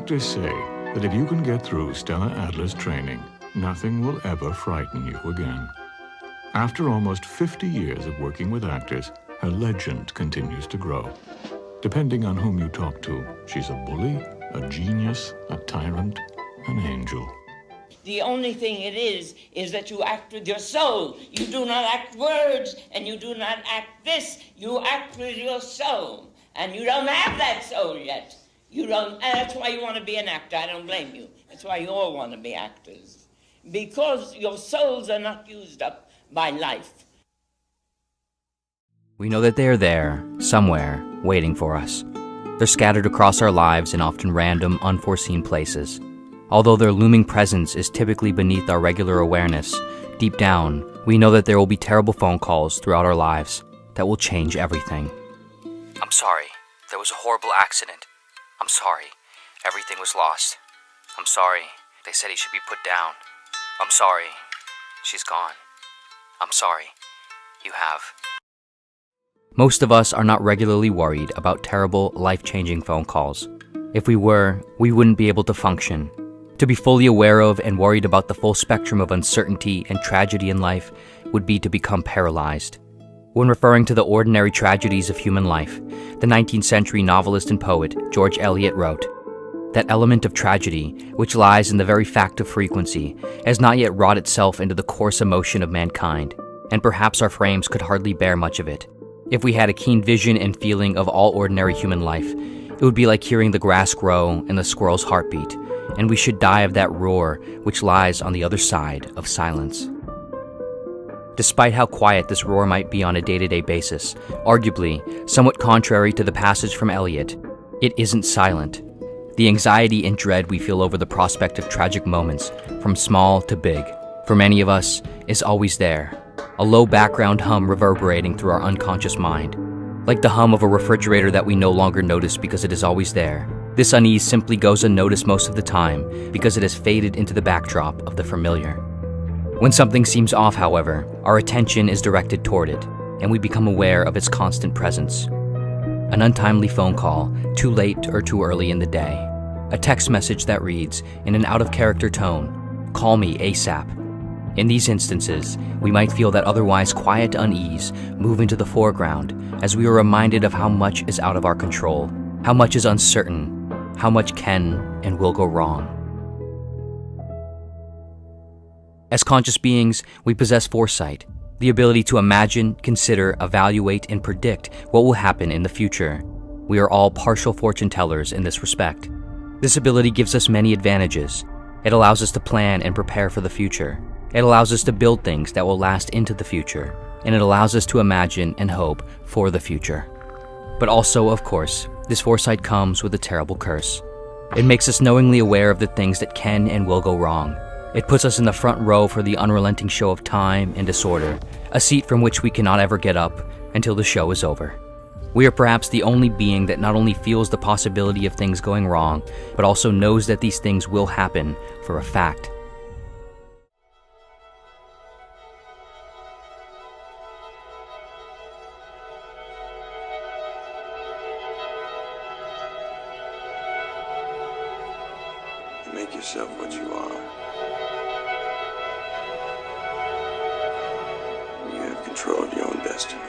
Doctors say that if you can get through Stella Adler's training, nothing will ever frighten you again. After almost 50 years of working with actors, her legend continues to grow. Depending on whom you talk to, she's a bully, a genius, a tyrant, an angel. The only thing it is that you act with your soul. You do not act words, and you do not act this. You act with your soul. And you don't have that soul yet. You don't, and that's why you want to be an actor. I don't blame you. That's why you all want to be actors. Because your souls are not used up by life. We know that they are there, somewhere, waiting for us. They're scattered across our lives in often random, unforeseen places. Although their looming presence is typically beneath our regular awareness, deep down, we know that there will be terrible phone calls throughout our lives that will change everything. I'm sorry. There was a horrible accident. I'm sorry. Everything was lost. I'm sorry. They said he should be put down. I'm sorry. She's gone. I'm sorry. You have. Most of us are not regularly worried about terrible, life-changing phone calls. If we were, we wouldn't be able to function. To be fully aware of and worried about the full spectrum of uncertainty and tragedy in life would be to become paralyzed. When referring to the ordinary tragedies of human life, the 19th century novelist and poet George Eliot wrote, "That element of tragedy, which lies in the very fact of frequency, has not yet wrought itself into the coarse emotion of mankind, and perhaps our frames could hardly bear much of it. If we had a keen vision and feeling of all ordinary human life, it would be like hearing the grass grow and the squirrel's heartbeat, and we should die of that roar which lies on the other side of silence." Despite how quiet this roar might be on a day-to-day basis, arguably, somewhat contrary to the passage from Eliot, it isn't silent. The anxiety and dread we feel over the prospect of tragic moments, from small to big, for many of us, is always there, a low background hum reverberating through our unconscious mind. Like the hum of a refrigerator that we no longer notice because it is always there, this unease simply goes unnoticed most of the time because it has faded into the backdrop of the familiar. When something seems off, however, our attention is directed toward it, and we become aware of its constant presence. An untimely phone call, too late or too early in the day. A text message that reads, in an out-of-character tone, "Call me ASAP." In these instances, we might feel that otherwise quiet unease move into the foreground as we are reminded of how much is out of our control, how much is uncertain, how much can and will go wrong. As conscious beings, we possess foresight, the ability to imagine, consider, evaluate, and predict what will happen in the future. We are all partial fortune tellers in this respect. This ability gives us many advantages. It allows us to plan and prepare for the future. It allows us to build things that will last into the future, and it allows us to imagine and hope for the future. But also, of course, this foresight comes with a terrible curse. It makes us knowingly aware of the things that can and will go wrong. It puts us in the front row for the unrelenting show of time and disorder, a seat from which we cannot ever get up until the show is over. We are perhaps the only being that not only feels the possibility of things going wrong, but also knows that these things will happen for a fact. Make yourself what you are. You have control of your own destiny.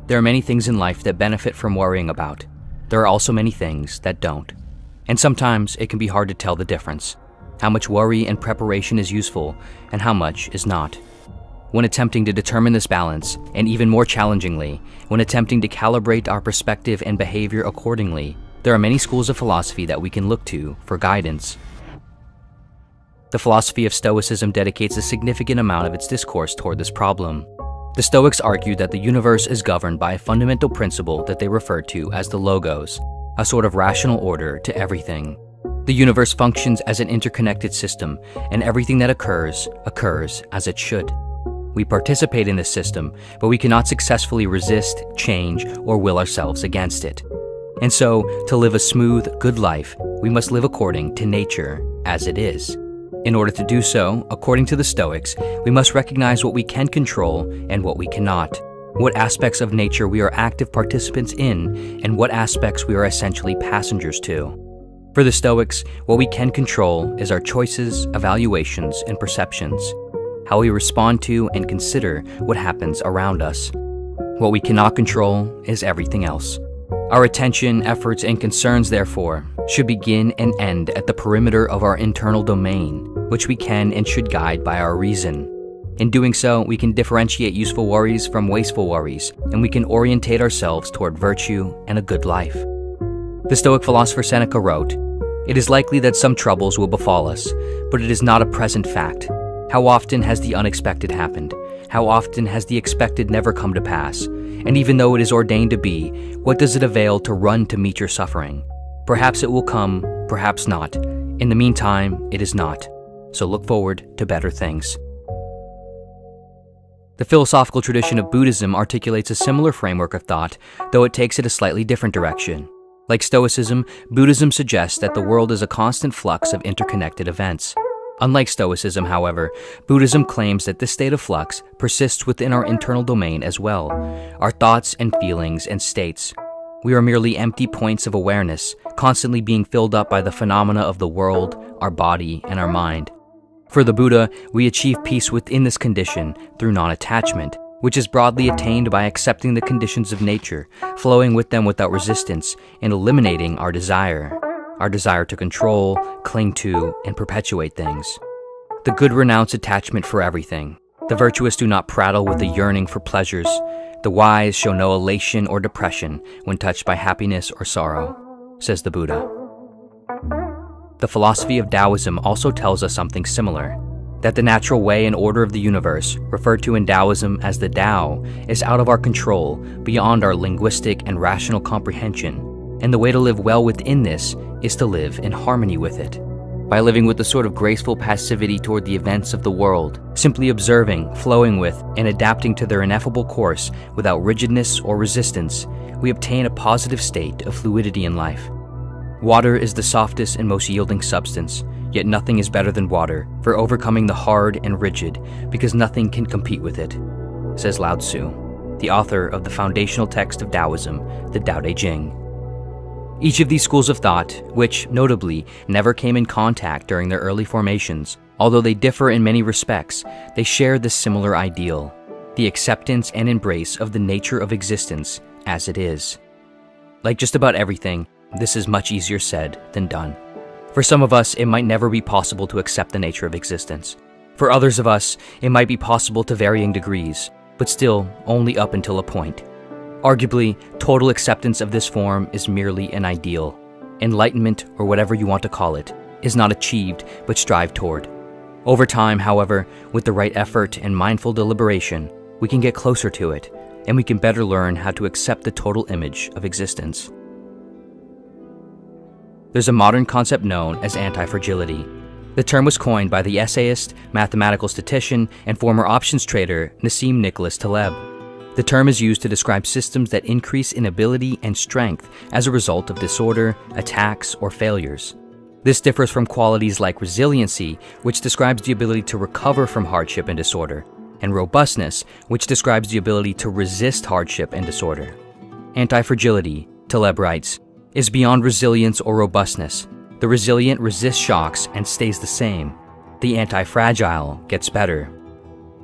There are many things in life that benefit from worrying about. There are also many things that don't. And sometimes it can be hard to tell the difference. How much worry and preparation is useful and how much is not. When attempting to determine this balance, and even more challengingly, when attempting to calibrate our perspective and behavior accordingly, there are many schools of philosophy that we can look to for guidance. The philosophy of Stoicism dedicates a significant amount of its discourse toward this problem. The Stoics argue that the universe is governed by a fundamental principle that they refer to as the logos, a sort of rational order to everything. The universe functions as an interconnected system, and everything that occurs as it should. We participate in this system, but we cannot successfully resist, change, or will ourselves against it. And so, to live a smooth, good life, we must live according to nature as it is. In order to do so, according to the Stoics, we must recognize what we can control and what we cannot, what aspects of nature we are active participants in, and what aspects we are essentially passengers to. For the Stoics, what we can control is our choices, evaluations, and perceptions, how we respond to and consider what happens around us. What we cannot control is everything else. Our attention, efforts, and concerns, therefore, should begin and end at the perimeter of our internal domain, which we can and should guide by our reason. In doing so, we can differentiate useful worries from wasteful worries, and we can orientate ourselves toward virtue and a good life. The Stoic philosopher Seneca wrote, "It is likely that some troubles will befall us, but it is not a present fact. How often has the unexpected happened? How often has the expected never come to pass? And even though it is ordained to be, what does it avail to run to meet your suffering? Perhaps it will come, perhaps not. In the meantime, it is not. So look forward to better things." The philosophical tradition of Buddhism articulates a similar framework of thought, though it takes it a slightly different direction. Like Stoicism, Buddhism suggests that the world is a constant flux of interconnected events. Unlike Stoicism, however, Buddhism claims that this state of flux persists within our internal domain as well, our thoughts and feelings and states. We are merely empty points of awareness, constantly being filled up by the phenomena of the world, our body, and our mind. For the Buddha, we achieve peace within this condition through non-attachment, which is broadly attained by accepting the conditions of nature, flowing with them without resistance, and eliminating our desire to control, cling to, and perpetuate things. The good renounce attachment for everything. The virtuous do not prattle with a yearning for pleasures. The wise show no elation or depression when touched by happiness or sorrow, says the Buddha. The philosophy of Taoism also tells us something similar, that the natural way and order of the universe, referred to in Taoism as the Tao, is out of our control, beyond our linguistic and rational comprehension, and the way to live well within this is to live in harmony with it. By living with a sort of graceful passivity toward the events of the world, simply observing, flowing with, and adapting to their ineffable course without rigidness or resistance, we obtain a positive state of fluidity in life. Water is the softest and most yielding substance, yet nothing is better than water for overcoming the hard and rigid, because nothing can compete with it, says Lao Tzu, the author of the foundational text of Taoism, the Tao Te Ching. Each of these schools of thought, which, notably, never came in contact during their early formations, although they differ in many respects, they share this similar ideal, the acceptance and embrace of the nature of existence as it is. Like just about everything, this is much easier said than done. For some of us, it might never be possible to accept the nature of existence. For others of us, it might be possible to varying degrees, but still only up until a point. Arguably, total acceptance of this form is merely an ideal. Enlightenment, or whatever you want to call it, is not achieved but strived toward. Over time, however, with the right effort and mindful deliberation, we can get closer to it, and we can better learn how to accept the total image of existence. There's a modern concept known as anti-fragility. The term was coined by the essayist, mathematical statistician, and former options trader Nassim Nicholas Taleb. The term is used to describe systems that increase in ability and strength as a result of disorder, attacks, or failures. This differs from qualities like resiliency, which describes the ability to recover from hardship and disorder, and robustness, which describes the ability to resist hardship and disorder. Anti-fragility, Taleb writes, is beyond resilience or robustness. The resilient resists shocks and stays the same. The anti-fragile gets better.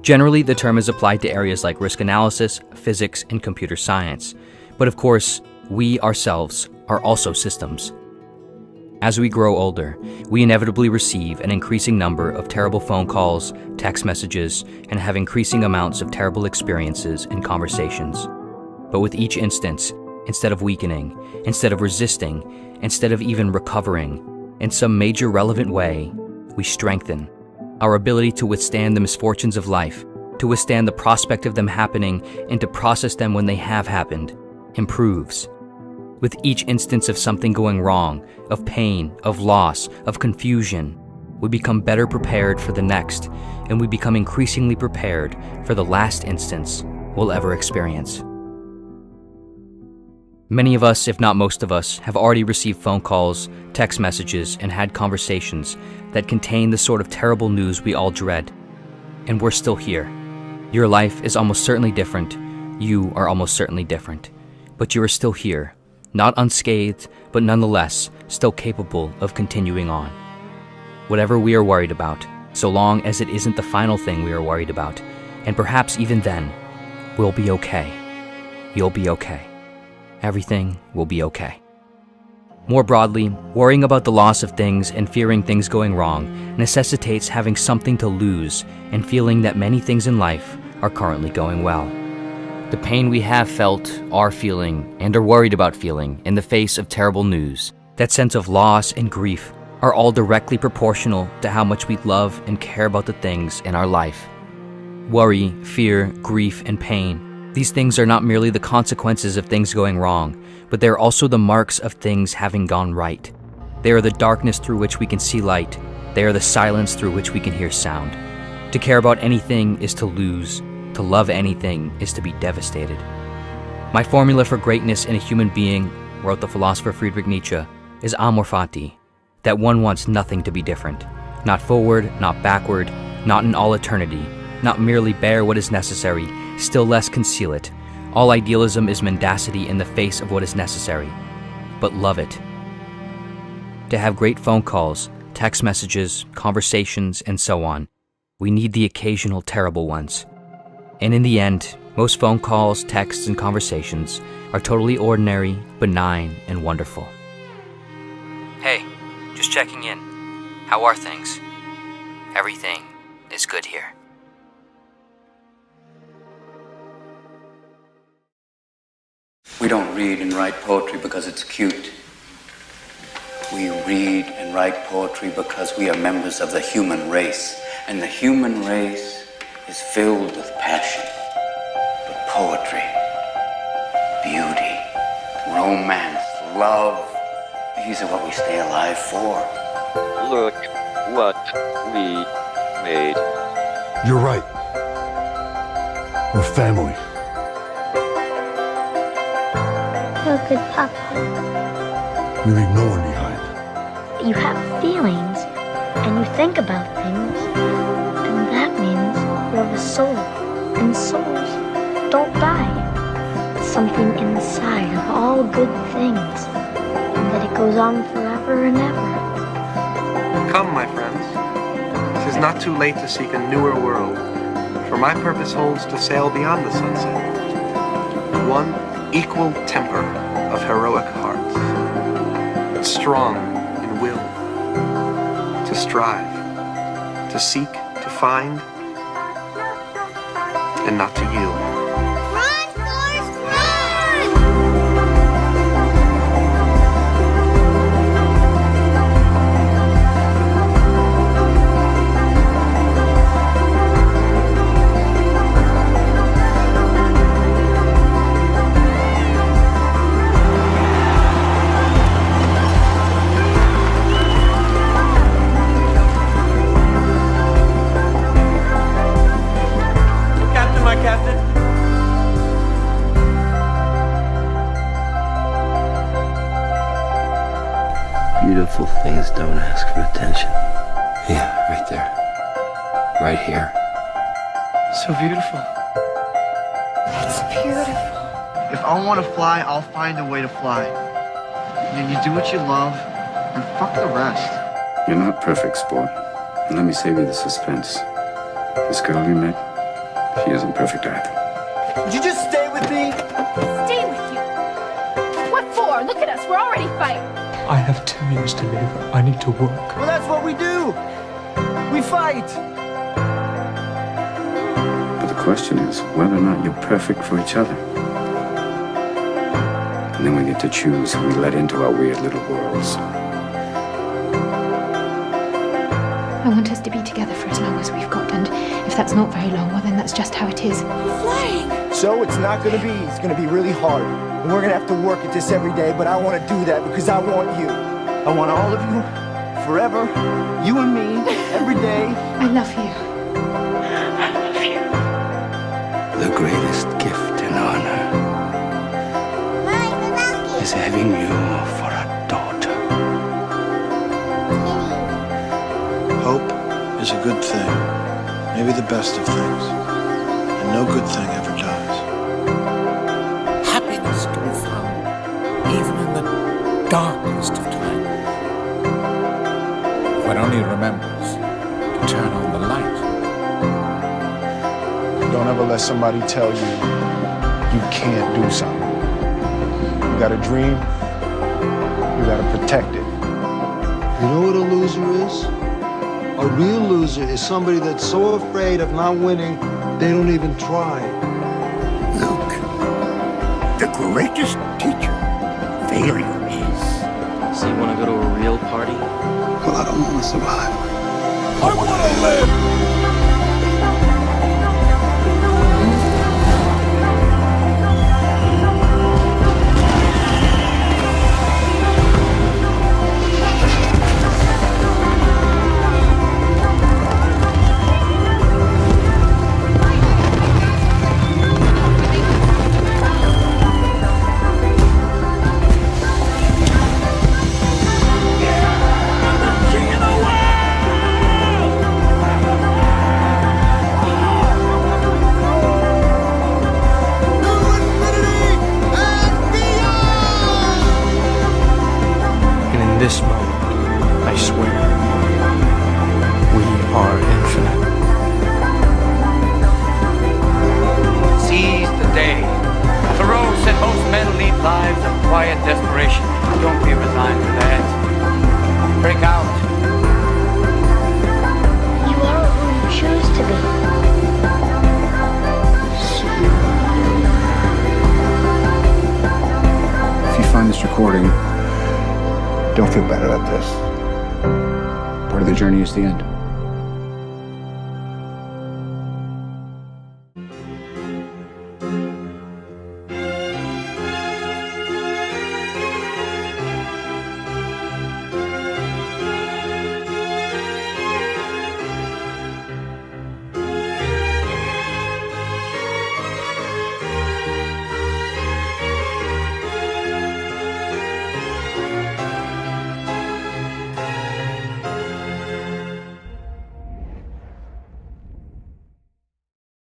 Generally, the term is applied to areas like risk analysis, physics, and computer science. But of course, we ourselves are also systems. As we grow older, we inevitably receive an increasing number of terrible phone calls, text messages, and have increasing amounts of terrible experiences and conversations. But with each instance, instead of weakening, instead of resisting, instead of even recovering, in some major relevant way, we strengthen. Our ability to withstand the misfortunes of life, to withstand the prospect of them happening, and to process them when they have happened, improves. With each instance of something going wrong, of pain, of loss, of confusion, we become better prepared for the next, and we become increasingly prepared for the last instance we'll ever experience. Many of us, if not most of us, have already received phone calls, text messages, and had conversations that contain the sort of terrible news we all dread. And we're still here. Your life is almost certainly different. You are almost certainly different. But you are still here. Not unscathed, but nonetheless still capable of continuing on. Whatever we are worried about, so long as it isn't the final thing we are worried about, and perhaps even then, we'll be okay. You'll be okay. Everything will be okay. More broadly, worrying about the loss of things and fearing things going wrong necessitates having something to lose and feeling that many things in life are currently going well. The pain we have felt, are feeling, and are worried about feeling in the face of terrible news, that sense of loss and grief, are all directly proportional to how much we love and care about the things in our life. Worry, fear, grief, and pain, these things are not merely the consequences of things going wrong, but they are also the marks of things having gone right. They are the darkness through which we can see light. They are the silence through which we can hear sound. To care about anything is to lose. To love anything is to be devastated. My formula for greatness in a human being, wrote the philosopher Friedrich Nietzsche, is amor fati, that one wants nothing to be different. Not forward, not backward, not in all eternity, not merely bear what is necessary, still less conceal it. All idealism is mendacity in the face of what is necessary, but love it. To have great phone calls, text messages, conversations, and so on, we need the occasional terrible ones. And in the end, most phone calls, texts, and conversations are totally ordinary, benign, and wonderful. Hey, just checking in. How are things? Everything is good here. We don't read and write poetry because it's cute. We read and write poetry because we are members of the human race, and the human race is filled with passion, with poetry, beauty, romance, love. These are what we stay alive for. Look what we made. You're right. We're family. You're a good papa. We leave no one behind. You have feelings, and you think about things, and that means you have a soul, and souls don't die. It's something inside of all good things, and that it goes on forever and ever. Come, my friends. It is not too late to seek a newer world, for my purpose holds to sail beyond the sunset. One equal temper of heroic hearts, strong in will, to strive, to seek, to find, and not to yield. Beautiful things don't ask for attention. Yeah, right there. Right here. So beautiful. It's beautiful. If I want to fly, I'll find a way to fly. You do what you love, and fuck the rest. You're not perfect, sport. And let me save you the suspense. This girl you met, She isn't perfect either. Would you just stay with me? Stay with you? What for? Look at us, we're already fighting. I have 2 years to live. I need to work. Well, that's what we do. We fight. But the question is whether or not you're perfect for each other. And then we get to choose who we let into our weird little worlds. I want us to be together for as long as we've got, and if that's not very long, well then that's just how it is. Flying. So it's gonna be really hard. And we're gonna have to work at this every day, but I wanna do that because I want you. I want all of you, forever, you and me, every day. I love you. I love you. The greatest gift and honor is having you for a daughter. Hope is a good thing, maybe the best of things, and no good thing ever dies. Happiness can be found even in the darkest of time. If one only remembers to turn on the light. Don't ever let somebody tell you you can't do something. You got a dream, you gotta protect it. You know what a loser is? A real loser is somebody that's so afraid of not winning, they don't even try. Luke, the greatest teacher failure is. So you want to go to a real party? Well, I don't want to survive. I want to live! This moment, I swear, we are infinite. Seize the day. Thoreau said most men lead lives of quiet desperation. Don't be resigned to that. Break out. You are who you choose to be. If you find this recording, don't feel bad about this. Part of the journey is the end.